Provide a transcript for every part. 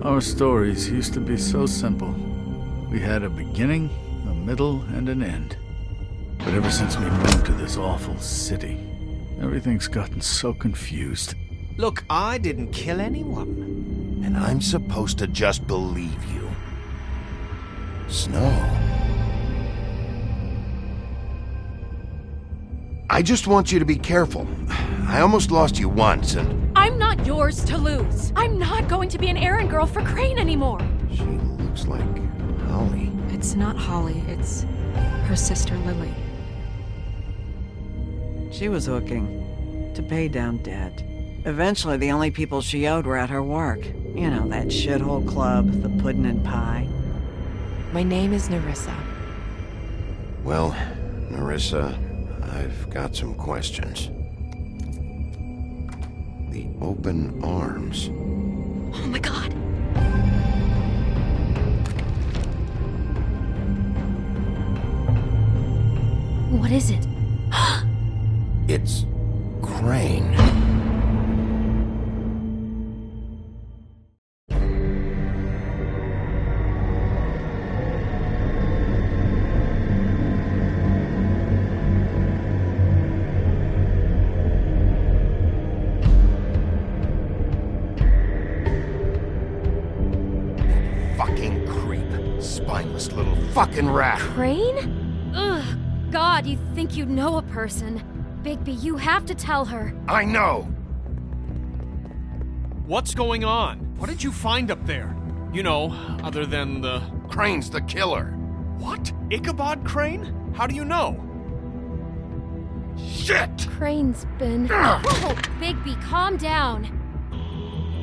Our stories used to be so simple. We had a beginning, a middle, and an end. But ever since we moved to this awful city, everything's gotten so confused. Look, I didn't kill anyone. And I'm supposed to just believe you. Snow. I just want you to be careful. I almost lost you once, and... I'm not yours to lose. I'm not going to be an errand girl for Crane anymore. She looks like Holly. It's not Holly, it's her sister Lily. She was hooking to pay down debt. Eventually, the only people she owed were at her work. You know, that shithole club, the Puddin' and Pie. My name is Nerissa. Well, Nerissa, I've got some questions. The open arms. Oh my god. What is it? It's Crane. Fucking creep. Spineless little fucking rat. Crane? Ugh. God, you think you know a person. Bigby, you have to tell her. I know. What's going on? What did you find up there? You know, other than the... Crane's the killer. What? Ichabod Crane? How do you know? Shit! Crane's been... Whoa! Bigby, calm down.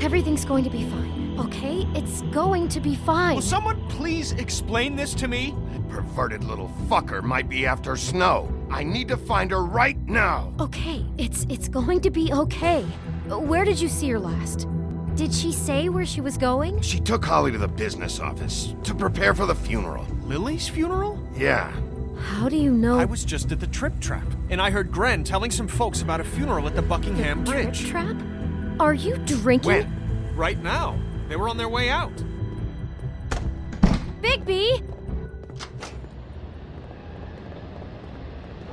Everything's going to be fine, okay? It's going to be fine. Will someone please explain this to me? Perverted little fucker might be after Snow. I need to find her right now. Okay, it's going to be okay. Where did you see her last? Did she say where she was going? She took Holly to the business office to prepare for the funeral. Lily's funeral? Yeah. How do you know? I was just at the Trip Trap, and I heard Gren telling some folks about a funeral at the Buckingham Bridge. Trip Trap? Are you drinking? When? Right now. They were on their way out. Bigby!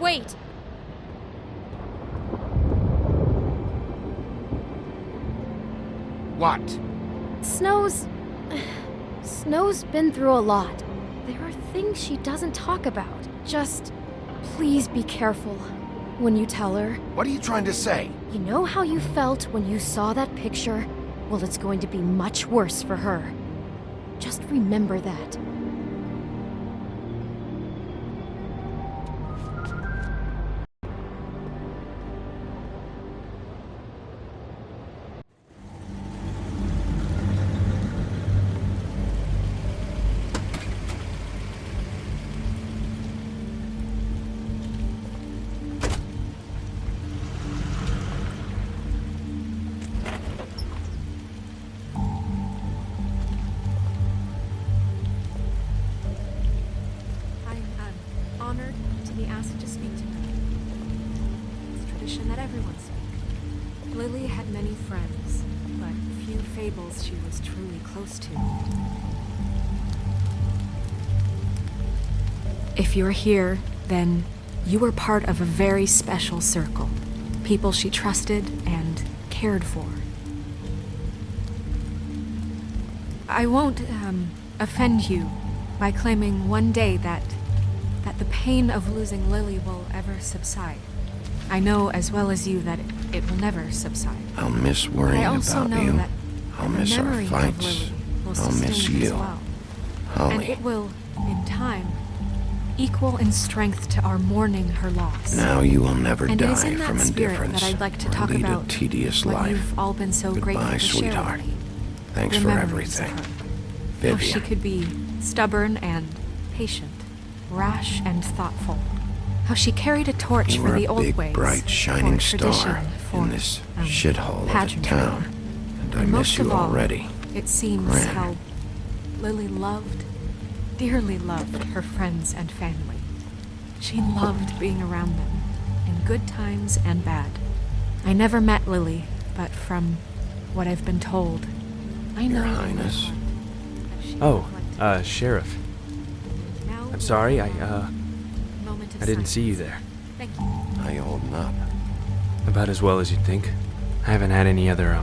Wait. What? Snow's been through a lot. There are things she doesn't talk about. Just please be careful when you tell her. What are you trying to say? You know how you felt when you saw that picture? Well, it's going to be much worse for her. Just remember that. Honored to be asked to speak to her. It's tradition that everyone speak. Lily had many friends, but few fables she was truly close to. If you're here, then you were part of a very special circle. People she trusted and cared for. I won't, offend you by claiming one day that the pain of losing Lily will ever subside. I know as well as you that it will never subside. I'll miss worrying I also about know you. that I'll the miss our memory of fights. Lily will I'll sustain miss as you. well. Holly. And it will, in time, equal in strength to our mourning her loss. Now you will never And die it is in that from spirit indifference. that I'd like to or talk lead about a tedious what life. you've all been so grateful Goodbye, to share sweetheart. with me. Thanks The for memories of everything. her. How she Vivian. could be stubborn and patient, rash and thoughtful. How she carried a torch You for were the a old big, ways, bright, shining for tradition, star for in this shithole of a pageantry. town. And And I And miss most you of all, already. it seems Gran. how Lily dearly loved her friends and family. She loved being around them, in good times and bad. I never met Lily, but from what I've been told, I know Your in my Highness. heart that she Oh, would like to- Sheriff. Now I'm sorry, moment of I didn't see you silence. there. Thank you. How you holding up? About as well as you'd think. I haven't had any other,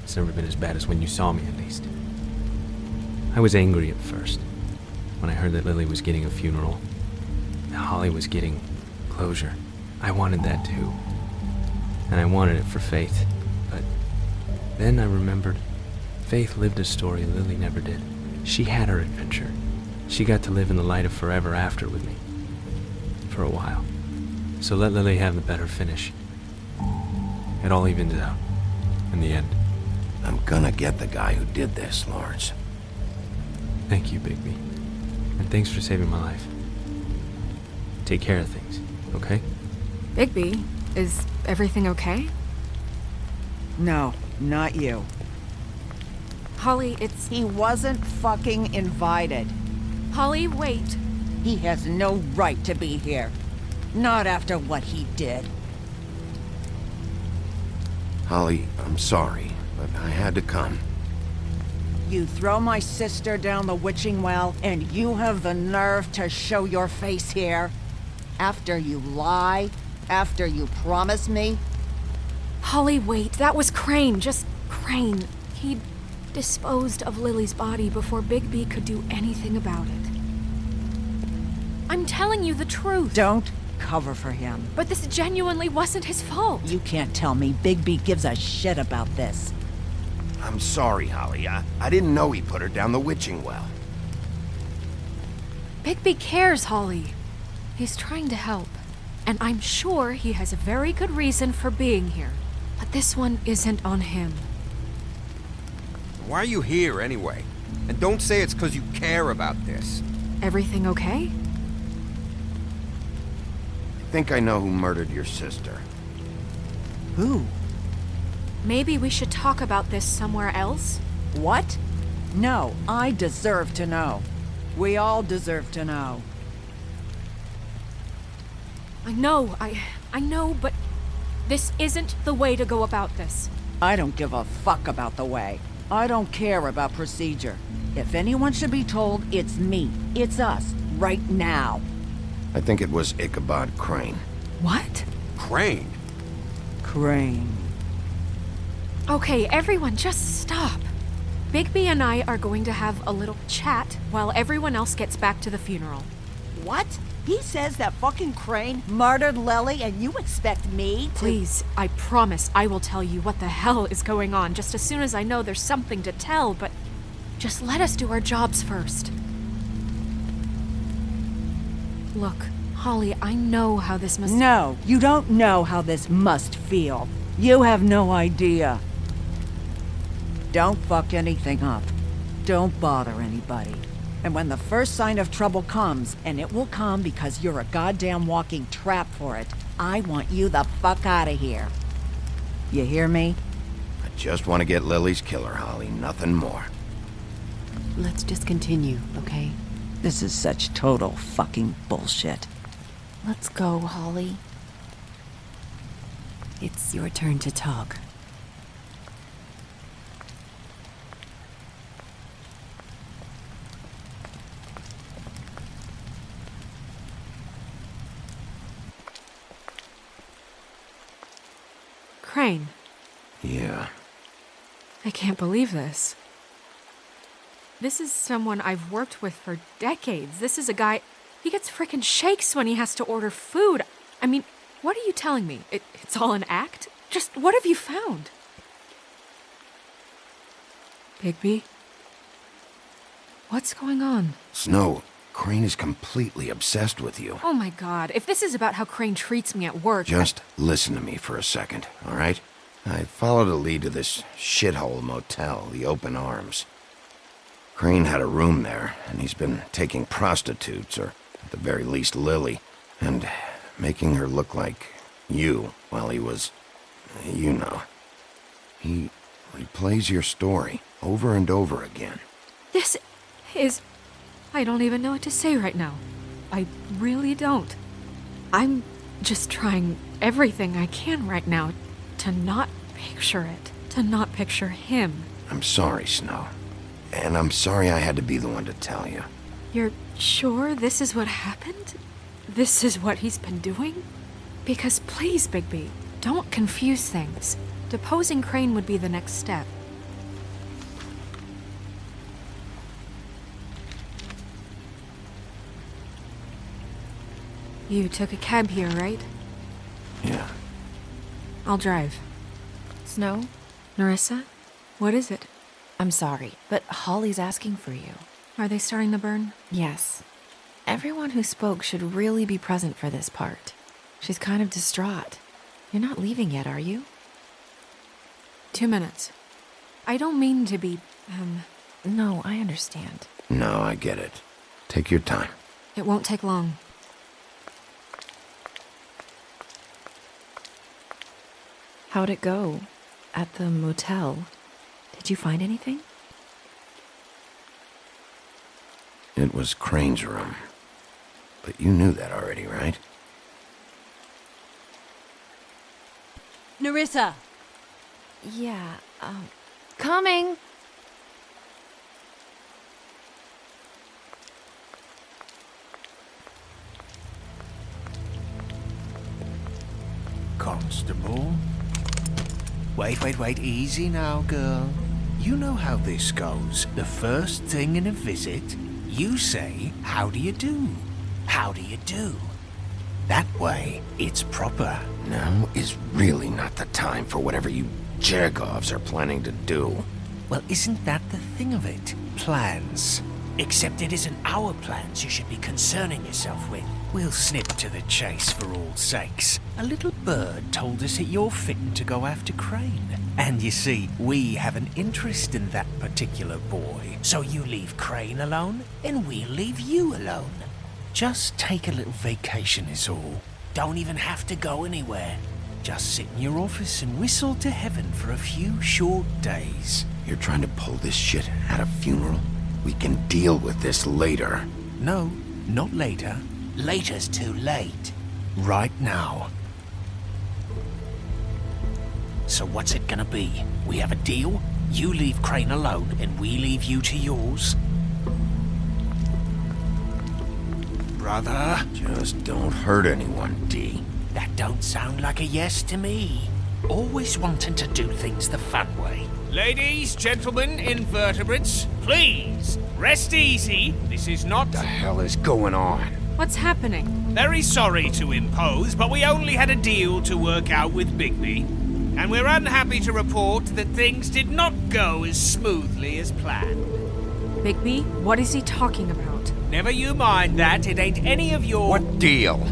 It's never been as bad as when you saw me, at least. I was angry at first, when I heard that Lily was getting a funeral, that Holly was getting closure. I wanted that too. And I wanted it for Faith. But then I remembered Faith lived a story Lily never did. She had her adventure. She got to live in the light of forever after with me. For a while. So let Lily have the better finish. It all evens out. In the end. I'm gonna get the guy who did this, Lawrence. Thank you, Bigby. And thanks for saving my life. Take care of things, okay? Bigby, is everything okay? No, not you. Holly, it's... He wasn't fucking invited. Holly, wait. He has no right to be here. Not after what he did. Holly, I'm sorry, but I had to come. You throw my sister down the witching well, and you have the nerve to show your face here? After you lie? After you promise me? Holly, wait. That was Crane. Just Crane. He disposed of Lily's body before Bigby could do anything about it. I'm telling you the truth. Don't cover for him. But this genuinely wasn't his fault. You can't tell me Bigby gives a shit about this. I'm sorry, Holly. I didn't know he put her down the witching well. Bigby cares, Holly. He's trying to help. And I'm sure he has a very good reason for being here. But this one isn't on him. Why are you here anyway? And don't say it's because you care about this. Everything okay? I think I know who murdered your sister. Who? Maybe we should talk about this somewhere else? What? No, I deserve to know. We all deserve to know. I know, but this isn't the way to go about this. I don't give a fuck about the way. I don't care about procedure. If anyone should be told, it's me. It's us. Right now. I think it was Ichabod Crane. What? Crane? Crane. Okay, everyone, just stop. Bigby and I are going to have a little chat while everyone else gets back to the funeral. What? He says that fucking Crane murdered Lily and you expect me to— Please, I promise I will tell you what the hell is going on just as soon as I know there's something to tell, but just let us do our jobs first. Look, Holly, I know how this must— No, you don't know how this must feel. You have no idea. Don't fuck anything up. Don't bother anybody. And when the first sign of trouble comes, and it will come because you're a goddamn walking trap for it, I want you the fuck out of here. You hear me? I just want to get Lily's killer, Holly. Nothing more. Let's just continue, okay? This is such total fucking bullshit. Let's go, Holly. It's your turn to talk. Crane, Yeah. I can't believe this. This is someone I've worked with for decades. This is a guy, he gets frickin' shakes when he has to order food. I mean, what are you telling me? It's all an act? Just what have you found? Bigby? What's going on? Snow, Crane is completely obsessed with you. Oh my god, if this is about how Crane treats me at work— Just listen to me for a second, all right? I followed a lead to this shithole motel, the Open Arms. Crane had a room there, and he's been taking prostitutes, or at the very least Lily, and making her look like you while he was, you know. He He plays your story over and over again. This is... I don't even know what to say right now. I really don't. I'm just trying everything I can right now to not picture it. To not picture him. I'm sorry, Snow. And I'm sorry I had to be the one to tell you. You're sure this is what happened? This is what he's been doing? Because please, Bigby, don't confuse things. Deposing Crane would be the next step. You took a cab here, right? Yeah. I'll drive. Snow, Nerissa? What is it? I'm sorry, but Holly's asking for you. Are they starting the burn? Yes. Everyone who spoke should really be present for this part. She's kind of distraught. You're not leaving yet, are you? 2 minutes. I don't mean to be, No, I understand. No, I get it. Take your time. It won't take long. How'd it go? At the motel? Did you find anything? It was Crane's room. But you knew that already, right? Nerissa! Yeah, coming! Constable? Wait, easy now, girl. You know how this goes. The first thing in a visit, you say, how do you do? How do you do? That way, it's proper. Now is really not the time for whatever you Jergovs are planning to do. Well, isn't that the thing of it? Plans. Except it isn't our plans you should be concerning yourself with. We'll snip to the chase for all sakes. A little bird told us that you're fitting to go after Crane. And you see, we have an interest in that particular boy. So you leave Crane alone, and we'll leave you alone. Just take a little vacation is all. Don't even have to go anywhere. Just sit in your office and whistle to heaven for a few short days. You're trying to pull this shit at a funeral? We can deal with this later. No, not later. Later's too late. Right now. So what's it gonna be? We have a deal? You leave Crane alone, and we leave you to yours? Brother? Just don't hurt anyone, D. That don't sound like a yes to me. Always wanting to do things the fun way. Ladies, gentlemen, invertebrates, please, rest easy. This is not... What the hell is going on? What's happening? Very sorry to impose, but we only had a deal to work out with Bigby. And we're unhappy to report that things did not go as smoothly as planned. Bigby, what is he talking about? Never you mind that, it ain't any of your... What deal?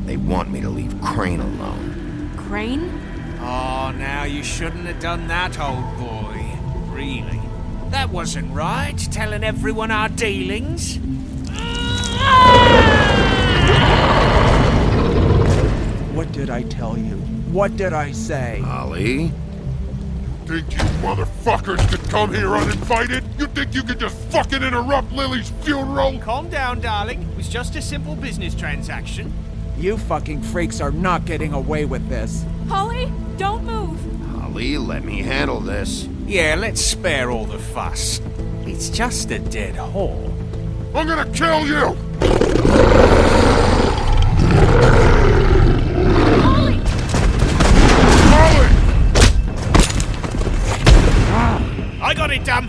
They want me to leave Crane alone. Crane? Oh, now you shouldn't have done that, old boy. Really. That wasn't right, telling everyone our dealings. What did I tell you? What did I say? Holly? Think you motherfuckers could come here uninvited? You think you could just fucking interrupt Lily's funeral? Calm down, darling. It was just a simple business transaction. You fucking freaks are not getting away with this. Holly, don't move! Holly, let me handle this. Yeah, let's spare all the fuss. It's just a dead whore. I'm gonna kill you! Holly! I got it, damn!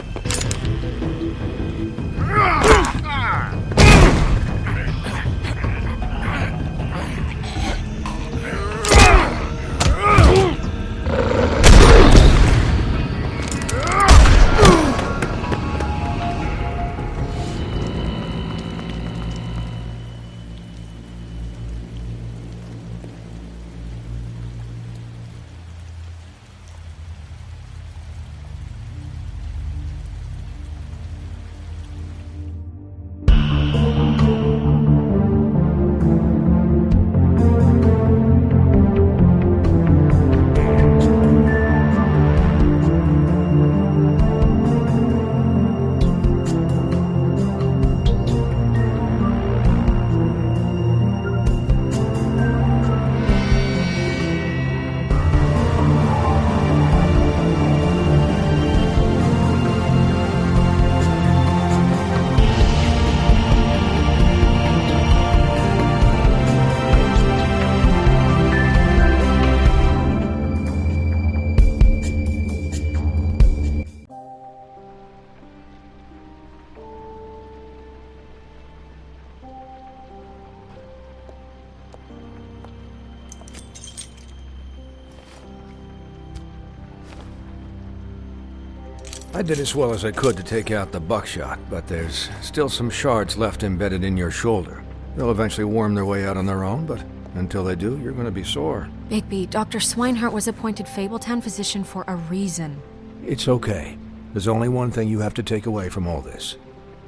I did as well as I could to take out the buckshot, but there's still some shards left embedded in your shoulder. They'll eventually worm their way out on their own, but until they do, you're gonna be sore. Bigby, Dr. Swinehart was appointed Fabletown physician for a reason. It's okay. There's only one thing you have to take away from all this.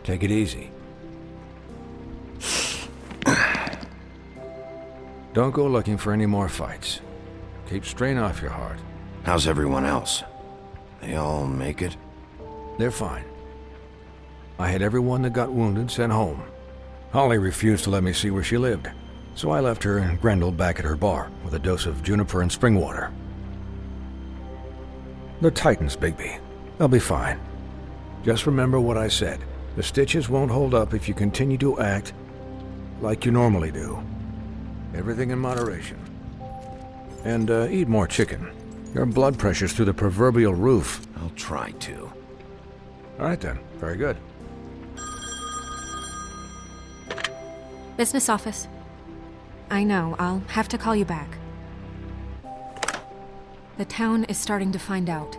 Take it easy. Don't go looking for any more fights. Keep strain off your heart. How's everyone else? They all make it? They're fine. I had everyone that got wounded sent home. Holly refused to let me see where she lived, so I left her and Grendel back at her bar with a dose of juniper and spring water. They're Titans, Bigby. They'll be fine. Just remember what I said. The stitches won't hold up if you continue to act like you normally do. Everything in moderation. And eat more chicken. Your blood pressure's through the proverbial roof. I'll try to. All right then. Very good. Business office. I know, I'll have to call you back. The town is starting to find out.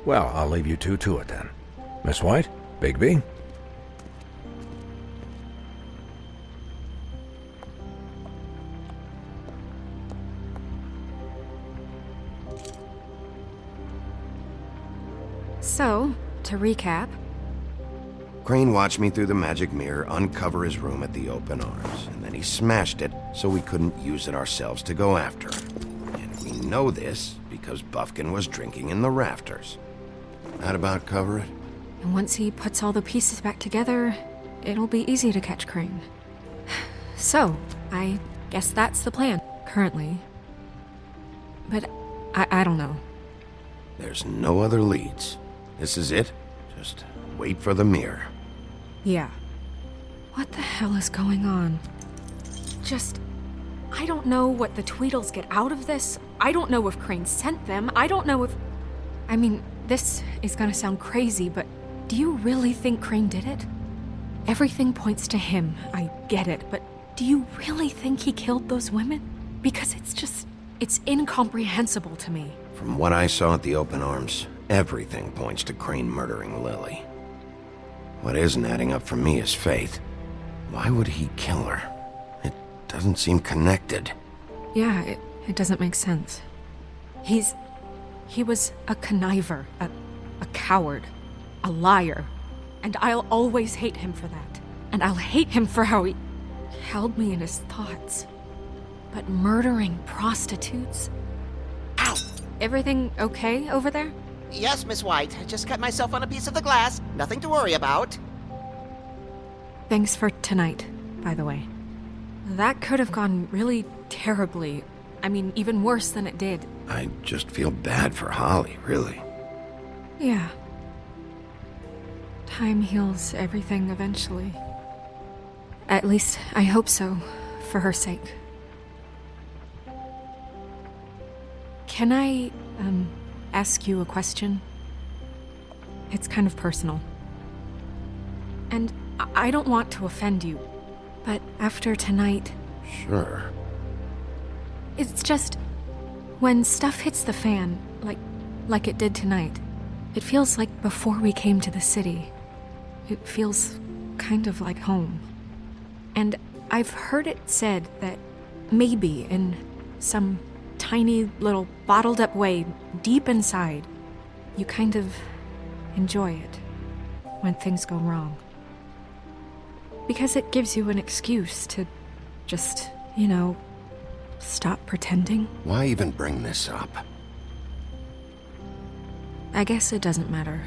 Well, I'll leave you two to it then. Miss White? Bigby? So, to recap... Crane watched me through the magic mirror uncover his room at the Open Arms, and then he smashed it so we couldn't use it ourselves to go after him. And we know this because Bufkin was drinking in the rafters. That about cover it? And once he puts all the pieces back together, it'll be easy to catch Crane. So, I guess that's the plan, currently. But I don't know. There's no other leads. This is it. Just wait for the mirror. Yeah. What the hell is going on? I don't know what the Tweedles get out of this. I don't know if Crane sent them. I don't know if... I mean, this is gonna sound crazy, but do you really think Crane did it? Everything points to him. I get it, but do you really think he killed those women? Because it's incomprehensible to me. From what I saw at the Open Arms, everything points to Crane murdering Lily. What isn't adding up for me is Faith. Why would he kill her? It doesn't seem connected. Yeah, it doesn't make sense. He was a conniver, a coward, a liar. And I'll always hate him for that. And I'll hate him for how he held me in his thoughts. But murdering prostitutes? Ow! Everything okay over there? Yes, Miss White. I just cut myself on a piece of the glass. Nothing to worry about. Thanks for tonight, by the way. That could have gone really terribly. I mean, even worse than it did. I just feel bad for Holly, really. Yeah. Time heals everything eventually. At least, I hope so, for her sake. Can I, ask you a question? It's kind of personal. And I don't want to offend you, but after tonight... Sure. It's just... when stuff hits the fan, like it did tonight, it feels like before we came to the city. It feels kind of like home. And I've heard it said that maybe in some tiny little bottled up way deep inside, you kind of enjoy it when things go wrong. Because it gives you an excuse to just, stop pretending. Why even bring this up? I guess it doesn't matter.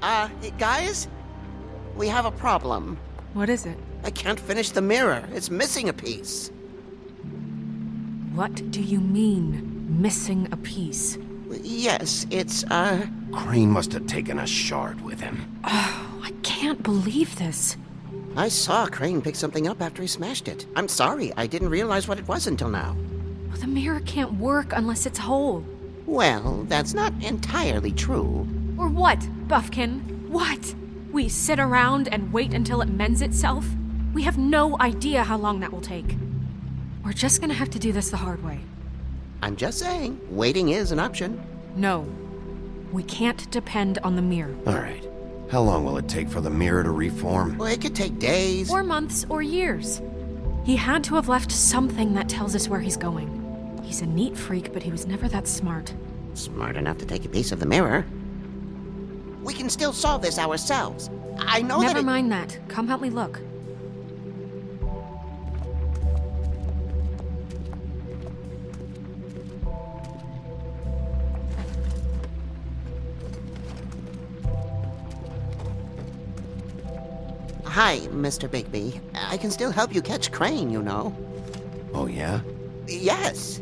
Hey, guys? We have a problem. What is it? I can't finish the mirror. It's missing a piece. What do you mean, missing a piece? Yes, it's, Crane must have taken a shard with him. Oh, I can't believe this. I saw Crane pick something up after he smashed it. I'm sorry, I didn't realize what it was until now. Well, the mirror can't work unless it's whole. Well, that's not entirely true. Or what, Bufkin? What? We sit around and wait until it mends itself? We have no idea how long that will take. We're just gonna have to do this the hard way. I'm just saying, waiting is an option. No. We can't depend on the mirror. All right. How long will it take for the mirror to reform? Well, it could take days. Or months or years. He had to have left something that tells us where he's going. He's a neat freak, but he was never that smart. Smart enough to take a piece of the mirror. We can still solve this ourselves. I know Never mind that. Come help me look. Hi, Mr. Bigby. I can still help you catch Crane, you know. Oh, yeah? Yes.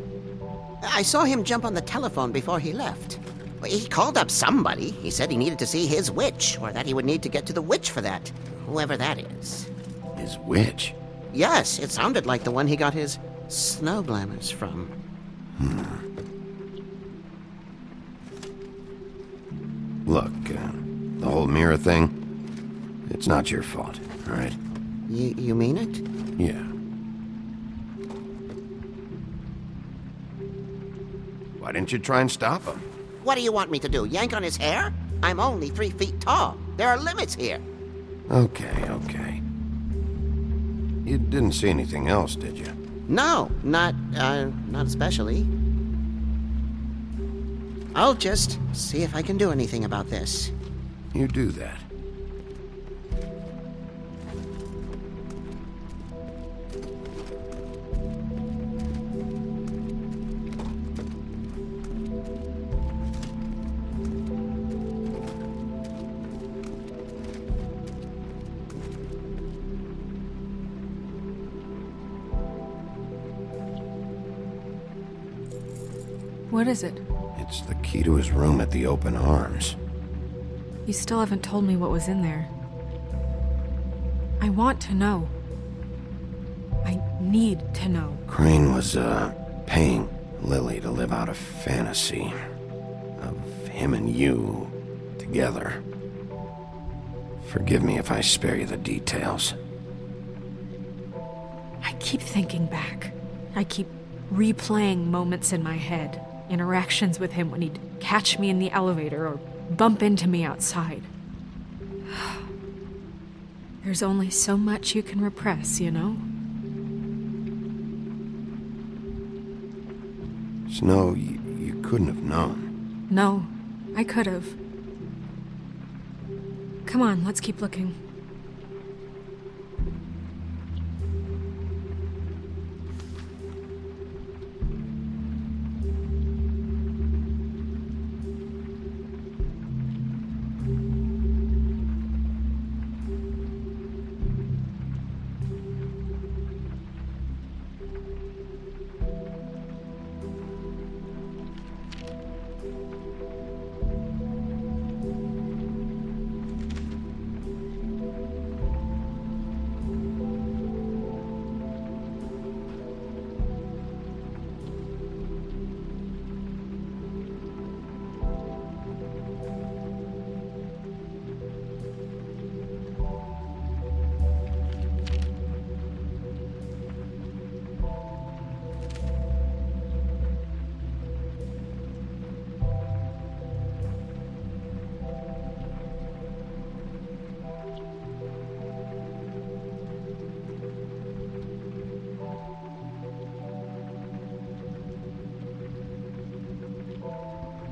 I saw him jump on the telephone before he left. He called up somebody. He said he needed to see his witch, or that he would need to get to the witch for that. Whoever that is. His witch? Yes, it sounded like the one he got his snow glamours from. Look, the whole mirror thing, it's not your fault, all right? You mean it? Yeah. Why didn't you try and stop him? What do you want me to do, yank on his hair? I'm only 3 feet tall. There are limits here. Okay. You didn't see anything else, did you? No, not especially. I'll just see if I can do anything about this. You do that. What is it? It's the key to his room at the Open Arms. You still haven't told me what was in there. I want to know. I need to know. Crane was, paying Lily to live out a fantasy of him and you together. Forgive me if I spare you the details. I keep thinking back. I keep replaying moments in my head. Interactions with him when he'd catch me in the elevator or bump into me outside. There's only so much you can repress, you know? Snow, you couldn't have known. No, I could have. Come on, let's keep looking.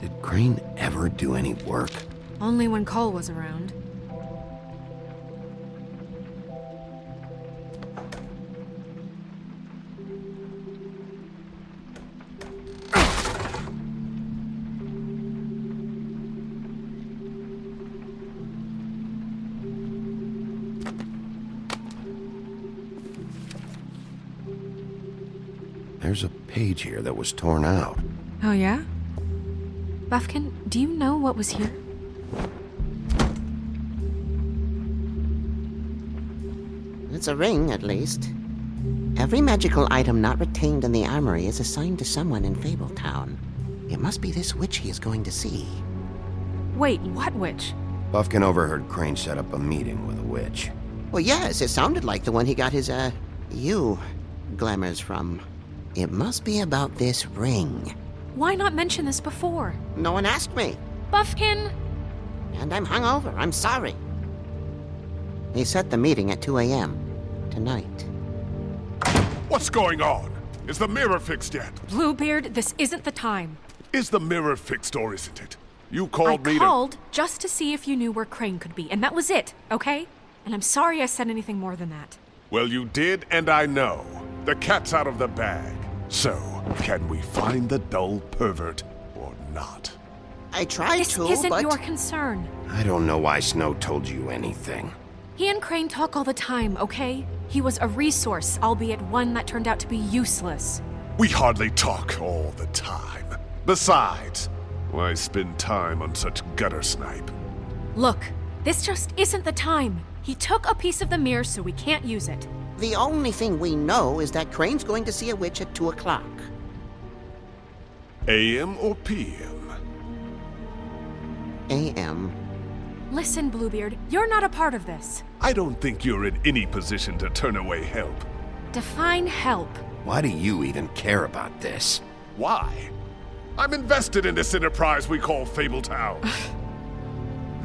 Did Crane ever do any work? Only when Cole was around. There's a page here that was torn out. Oh, yeah? Buffkin, do you know what was here? It's a ring, at least. Every magical item not retained in the armory is assigned to someone in Fabletown. It must be this witch he is going to see. Wait, what witch? Buffkin overheard Crane set up a meeting with a witch. Well, yes, it sounded like the one he got his, glamours from. It must be about this ring. Why not mention this before? No one asked me. Buffkin! And I'm hungover. I'm sorry. He set the meeting at 2 a.m. tonight. What's going on? Is the mirror fixed yet? Bluebeard, this isn't the time. Is the mirror fixed or isn't it? You called me I called just to see if you knew where Crane could be, and that was it, okay? And I'm sorry I said anything more than that. Well, you did, and I know. The cat's out of the bag. So, can we find the dull pervert or not? I tried This to, isn't but... your concern. I don't know why Snow told you anything. He and Crane talk all the time, okay? He was a resource, albeit one that turned out to be useless. We hardly talk all the time. Besides, why spend time on such gutter snipe? Look, this just isn't the time. He took a piece of the mirror, so we can't use it. The only thing we know is that Crane's going to see a witch at 2 o'clock. AM or PM? AM. Listen, Bluebeard, you're not a part of this. I don't think you're in any position to turn away help. Define help. Why do you even care about this? Why? I'm invested in this enterprise we call Fabletown.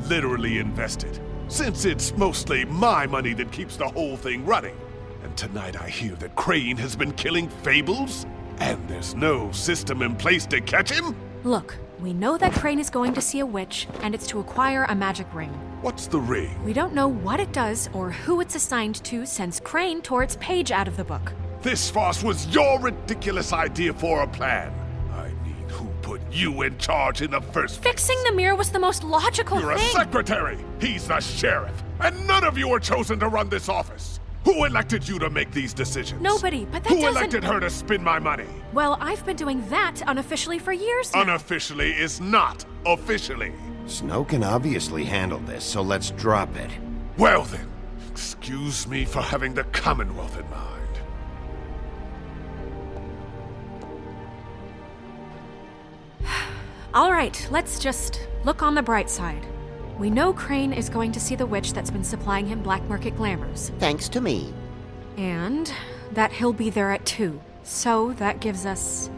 Literally invested, since it's mostly my money that keeps the whole thing running. And tonight I hear that Crane has been killing Fables, and there's no system in place to catch him? Look, we know that Crane is going to see a witch, and it's to acquire a magic ring. What's the ring? We don't know what it does or who it's assigned to since Crane tore its page out of the book. This farce was your ridiculous idea for a plan. I mean, who put you in charge in the first place? Fixing the mirror was the most logical You're thing. a secretary! He's the sheriff! And none of you were chosen to run this office! Who elected you to make these decisions? Nobody, but that Who doesn't... elected her to spend my money? Well, I've been doing that unofficially for years now. Unofficially is not officially. Snow can obviously handle this, so let's drop it. Well then, excuse me for having the Commonwealth in mind. All right, let's just look on the bright side. We know Crane is going to see the witch that's been supplying him black market glamours. Thanks to me. And that he'll be there at 2. So that gives us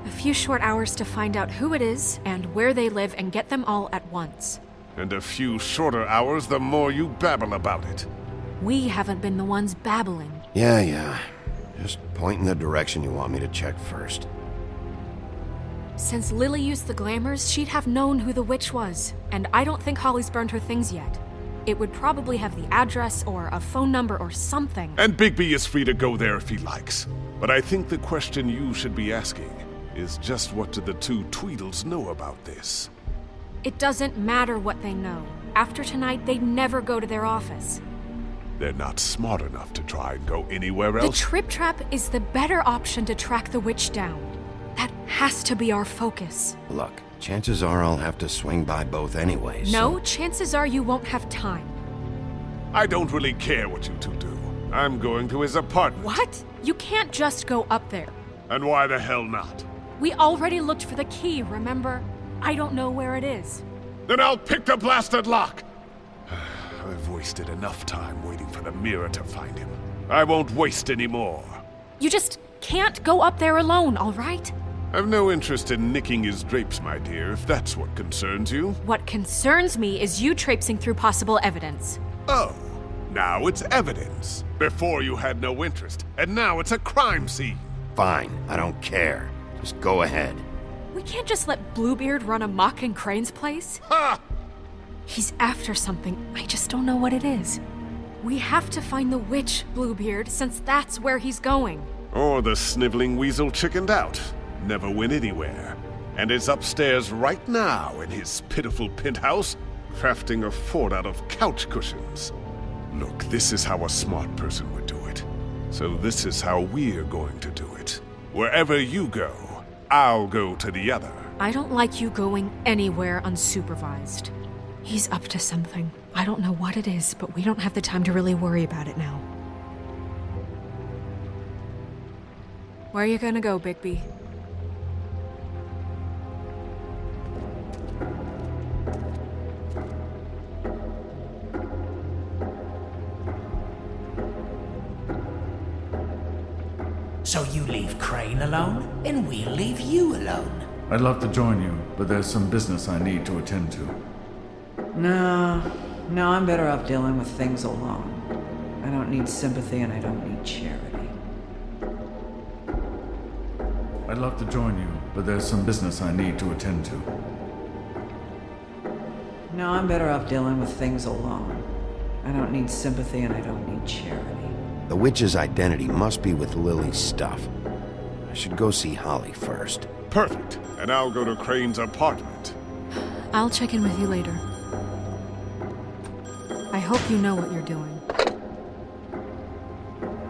a few short hours to find out who it is and where they live and get them all at once. And a few shorter hours the more you babble about it. We haven't been the ones babbling. Yeah. Just point in the direction you want me to check first. Since Lily used the glamours, she'd have known who the witch was, and I don't think Holly's burned her things yet. It would probably have the address or a phone number or something. And Bigby is free to go there if he likes. But I think the question you should be asking is just what do the two Tweedles know about this? It doesn't matter what they know. After tonight, they'd never go to their office. They're not smart enough to try and go anywhere The else. Trip Trap is the better option to track the witch down. That has to be our focus. Look, chances are I'll have to swing by both anyways. No, chances are you won't have time. I don't really care what you two do. I'm going to his apartment. What? You can't just go up there. And why the hell not? We already looked for the key, remember? I don't know where it is. Then I'll pick the blasted lock! I've wasted enough time waiting for the mirror to find him. I won't waste any more. You just can't go up there alone, all right? I've no interest in nicking his drapes, my dear, if that's what concerns you. What concerns me is you traipsing through possible evidence. Oh, now it's evidence. Before you had no interest, and now it's a crime scene. Fine, I don't care. Just go ahead. We can't just let Bluebeard run amok in Crane's place. Ha! He's after something, I just don't know what it is. We have to find the witch, Bluebeard, since that's where he's going. Or the sniveling weasel chickened out. Never went anywhere. And is upstairs right now in his pitiful penthouse, crafting a fort out of couch cushions. Look, this is how a smart person would do it. So this is how we're going to do it. Wherever you go, I'll go to the other. I don't like you going anywhere unsupervised. He's up to something. I don't know what it is, but we don't have the time to really worry about it now. Where are you gonna go, Bigby? So you leave Crane alone, and we'll leave you alone. I'd love to join you, but there's some business I need to attend to. No, I'm better off dealing with things alone. I don't need sympathy and I don't need charity. I'd love to join you, but there's some business I need to attend to. No, I'm better off dealing with things alone. I don't need sympathy and I don't need charity. The witch's identity must be with Lily's stuff. I should go see Holly first. Perfect. And I'll go to Crane's apartment. I'll check in with you later. I hope you know what you're doing.